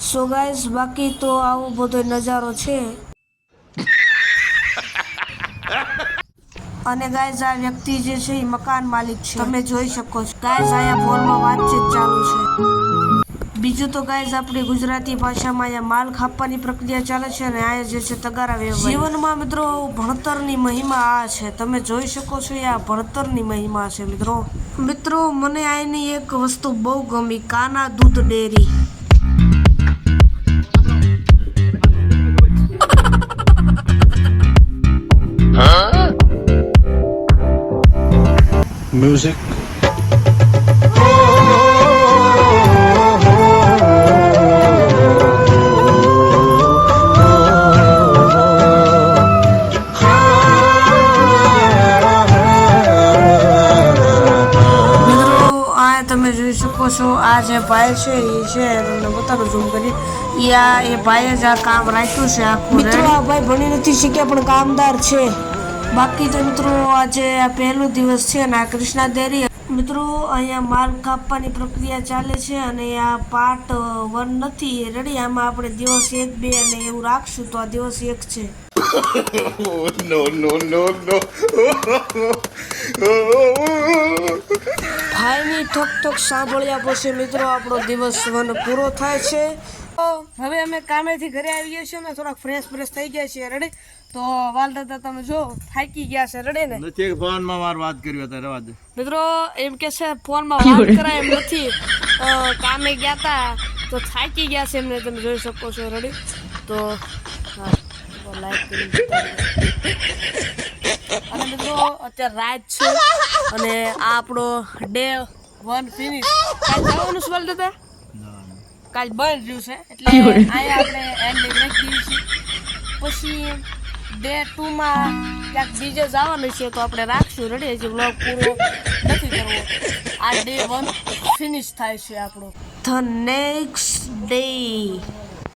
So guys બાકી તો આવો બધો નજારો છે અને ગાઈસ આ વ્યક્તિ જે છે એ મકાન માલિક છે, તમે જોઈ શકો છો ગાઈસ અહીંયા ફોનમાં વાતચીત ચાલુ છે। બીજું તો ગાઈસ આપણી ગુજરાતી ભાષામાં અહીંયા માલ ખાપવાની પ્રક્રિયા ચાલે છે અને અહીંયા જે છે તગારા વેવાય। જીવનમાં મિત્રો ભણતરની મહિમા આ છે, તમે જોઈ શકો છો આ ભણતરની મહિમા છે મિત્રો મને આની એક વસ્તુ બહુ ગમી, કાના દૂધ ડેરી। Music. તમે જોઈ શકો છો આ જે ભાઈ છે એ છે તમને બતાડું ઝૂમ કરી એ ભાઈએ જ આ કામ રાખ્યું છે આખું। મિત્રો આ ભાઈ ભણી નથી શીખ્યા પણ કામદાર છે। બાકી તો મિત્રો આજે આ પહેલો દિવસ છે ને આ કૃષ્ણા ડેરી મિત્રો અહીંયા માલ કાપવાની પ્રક્રિયા ચાલે છે અને આ પાર્ટ 1 નથી રેડી, આમાં આપણે દિવસ 1, 2 અને એવું રાખશું તો આ દિવસ 1 છે। No, no, no, no. ભાઈની ઠક સાંભળ્યા પછી મિત્રો આપણો દિવસ 1 પૂરો થાય છે। તો હવે અમે કામેથી ઘરે આવી ગયા છીએ ને થોડાક ફ્રેશ થઈ ગયા છીએ રેડી। તો વાલ દાદા તમે જો થાકી ગયા છે રેડી ને નથી ફોનમાં માર વાત કરી હતા રવા દે મિત્રો એમ કે છે ફોનમાં વાત કરાય એમ નથી, કામે ગયા હતા તો થાકી ગયા છે એમને તમે જોઈ શકો છો રેડી। તો લાઈક કરી અને મિત્રો અત્યારે રાત છે અને આ આપણો ડે 1 ફિનિશ। કાલ જવાનું સવાલ દાદા કાલ બંધ રહ્યું છે એટલે અહીંયા આપણે એન્ડિંગ રાખી દઈએ છીએ, પછી ડે 2 માં ક્યાંક બીજે જવાનું છે તો આપણે રાખશું રેડી। હજી વ્લોગ પૂરો નથી કરવો, આ ડે 1 ફિનિશ થાય છે આપણો। The next day